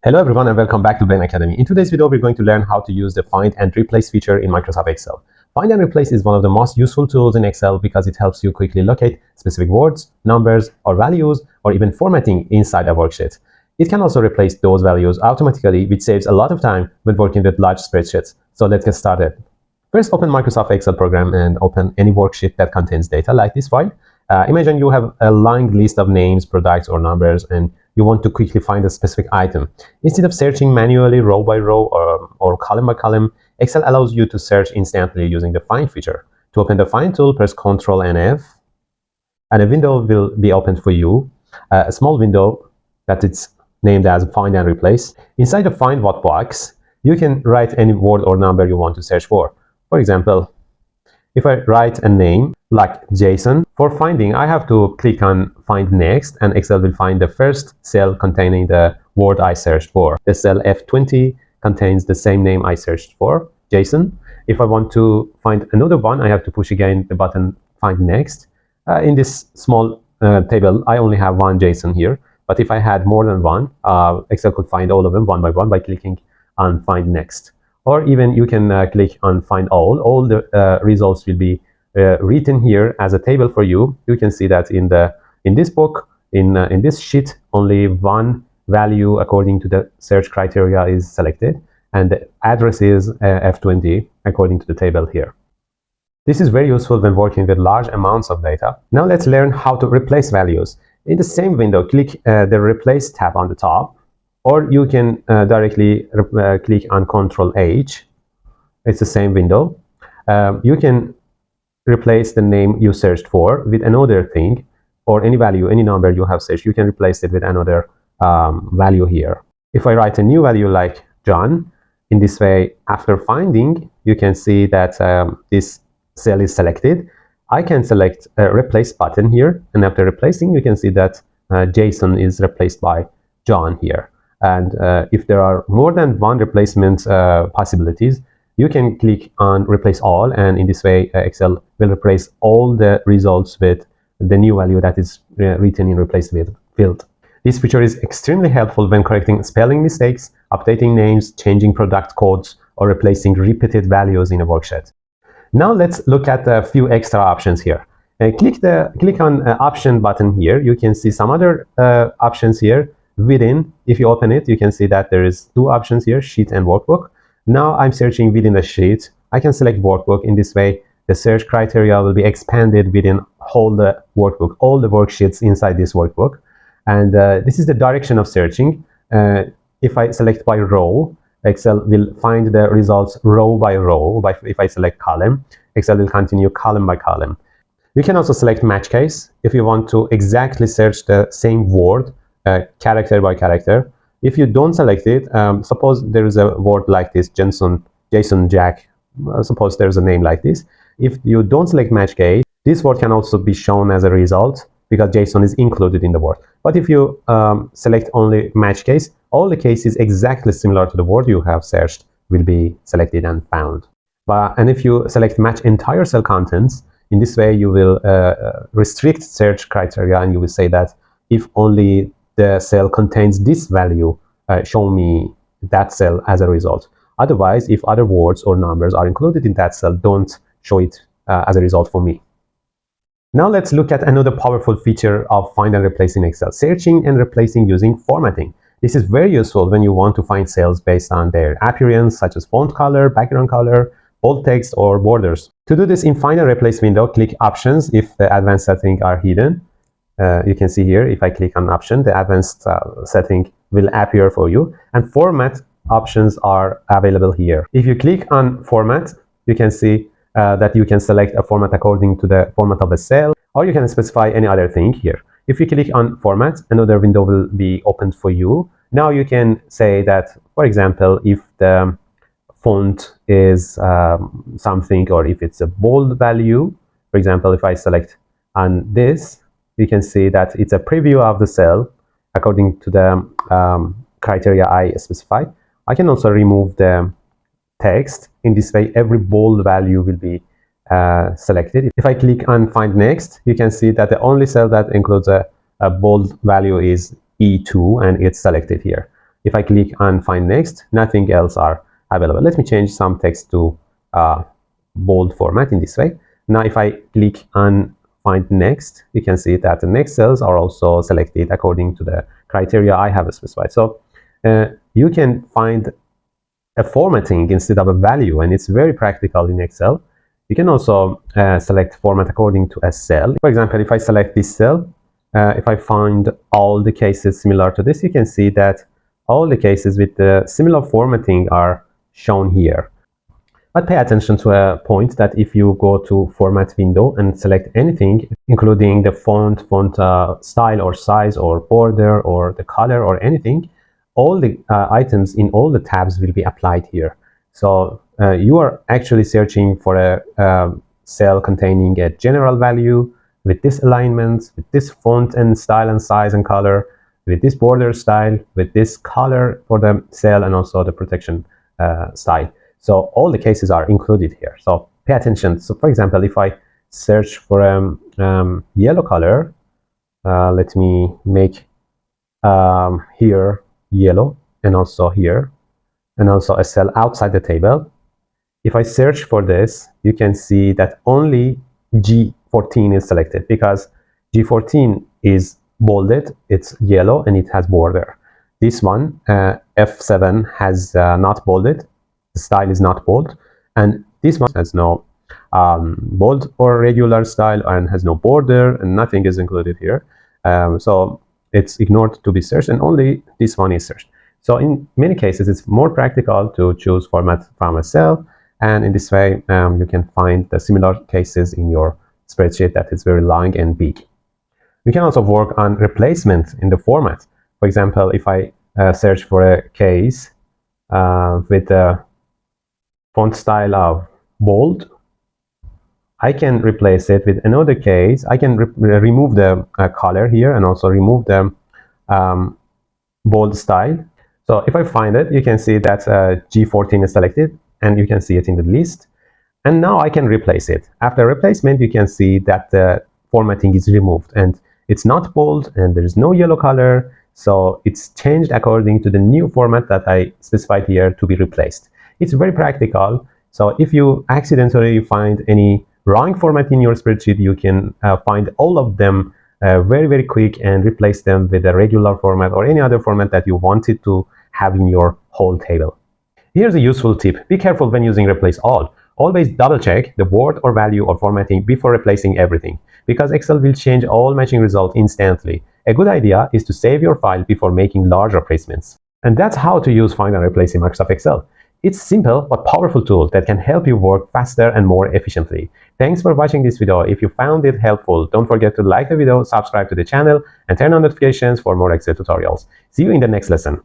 Hello everyone and welcome back to Blame Academy. In today's video, we're going to learn how to use the Find and Replace feature in Microsoft Excel. Find and Replace is one of the most useful tools in Excel because it helps you quickly locate specific words, numbers, or values, or even formatting inside a worksheet. It can also replace those values automatically, which saves a lot of time when working with large spreadsheets. So let's get started. First, open Microsoft Excel program and open any worksheet that contains data like this file. Imagine you have a long list of names, products, or numbers, and you want to quickly find a specific item. Instead of searching manually row by row or column by column, Excel allows you to search instantly using the Find feature. To open the Find tool, press Ctrl and F, and a window will be opened for you, a small window that is named as Find and Replace. Inside the Find What box, you can write any word or number you want to search for. For example, if I write a name like Jason, for finding, I have to click on Find Next, and Excel will find the first cell containing the word I searched for. The cell F20 contains the same name I searched for, Jason. If I want to find another one, I have to push again the button Find Next. In this small table, I only have one Jason here, but if I had more than one, Excel could find all of them one by one by clicking on Find Next. Or even you can click on Find All. All the results will be written here as a table for you. You can see that in this book, in this sheet, only one value according to the search criteria is selected, and the address is F20 according to the table here. This is very useful when working with large amounts of data. Now let's learn how to replace values. In the same window, click the Replace tab on the top, or you can directly click on Ctrl H. It's the same window. You can replace the name you searched for with another thing, or any value, any number you have searched. You can replace it with another value here. If I write a new value like John, in this way, after finding, you can see that this cell is selected. I can select a Replace button here, and after replacing, you can see that Jason is replaced by John here. And if there are more than one replacement possibilities, you can click on Replace All, and in this way, Excel will replace all the results with the new value that is written in Replace With field. This feature is extremely helpful when correcting spelling mistakes, updating names, changing product codes, or replacing repeated values in a worksheet. Now let's look at a few extra options here. Click on Option button here. You can see some other options here. Within, if you open it, you can see that there is two options here, Sheet and Workbook. Now I'm searching within the sheet. I can select Workbook. In this way, the search criteria will be expanded within all the workbook, all the worksheets inside this workbook. And this is the direction of searching. If I select by row, Excel will find the results row by row. If I select column, Excel will continue column by column. You can also select match case if you want to exactly search the same word character by character. If you don't select it, suppose there is a word like this, Jason, Jack, suppose there's a name like this. If you don't select match case, this word can also be shown as a result because Jason is included in the word. But if you select only match case, all the cases exactly similar to the word you have searched will be selected and found. And if you select match entire cell contents, in this way you will restrict search criteria, and you will say that if only the cell contains this value, show me that cell as a result. Otherwise, if other words or numbers are included in that cell, don't show it as a result for me. Now let's look at another powerful feature of Find and Replace in Excel, searching and replacing using formatting. This is very useful when you want to find cells based on their appearance, such as font color, background color, bold text, or borders. To do this, in Find and Replace window, click Options if the advanced settings are hidden. You can see here, if I click on Option, the advanced setting will appear for you, and Format options are available here. If you click on Format, you can see that you can select a format according to the format of a cell, or you can specify any other thing here. If you click on Format, another window will be opened for you. Now you can say that, for example, if the font is something, or if it's a bold value, for example, if I select on this, you can see that it's a preview of the cell according to the criteria I specified. I can also remove the text. In this way, every bold value will be selected. If I click on Find Next, you can see that the only cell that includes a bold value is E2, and it's selected here. If I click on find next, nothing else are available. Let me change some text to bold format in this way. Now if I click on find next, you can see that the next cells are also selected according to the criteria I have specified. So you can find a formatting instead of a value, and it's very practical in Excel. You can also select format according to a cell. For example, if I select this cell, if I find all the cases similar to this, you can see that all the cases with the similar formatting are shown here. But pay attention to a point that if you go to format window and select anything, including the font style or size or border or the color or anything, all the items in all the tabs will be applied here. So you are actually searching for a cell containing a general value with this alignment, with this font and style and size and color, with this border style, with this color for the cell, and also the protection style. So all the cases are included here. So pay attention. So for example, if I search for yellow color, let me make here yellow, and also here, and also a cell outside the table. If I search for this, you can see that only G14 is selected because G14 is bolded, it's yellow, and it has border. This one, F7, has not bolded, the style is not bold, and this one has no bold or regular style and has no border, and nothing is included here. So it's ignored to be searched, and only this one is searched. So in many cases, it's more practical to choose format from a cell, and in this way, you can find the similar cases in your spreadsheet that is very long and big. We can also work on replacement in the format. For example, if I search for a case with a font style of bold, I can replace it with another case. I can remove the color here and also remove the bold style. So if I find it, you can see that G14 is selected, and you can see it in the list. And now I can replace it. After replacement, you can see that the formatting is removed, and it's not bold, and there is no yellow color. So it's changed according to the new format that I specified here to be replaced. It's very practical. So if you accidentally find any wrong format in your spreadsheet, you can find all of them very, very quick and replace them with a regular format or any other format that you wanted to have in your whole table. Here's a useful tip. Be careful when using replace all. Always double check the word or value or formatting before replacing everything, because Excel will change all matching results instantly. A good idea is to save your file before making large replacements. And that's how to use Find and Replace in Microsoft Excel. It's simple but powerful tool that can help you work faster and more efficiently. Thanks for watching this video. If you found it helpful, don't forget to like the video, subscribe to the channel, and turn on notifications for more Excel tutorials. See you in the next lesson.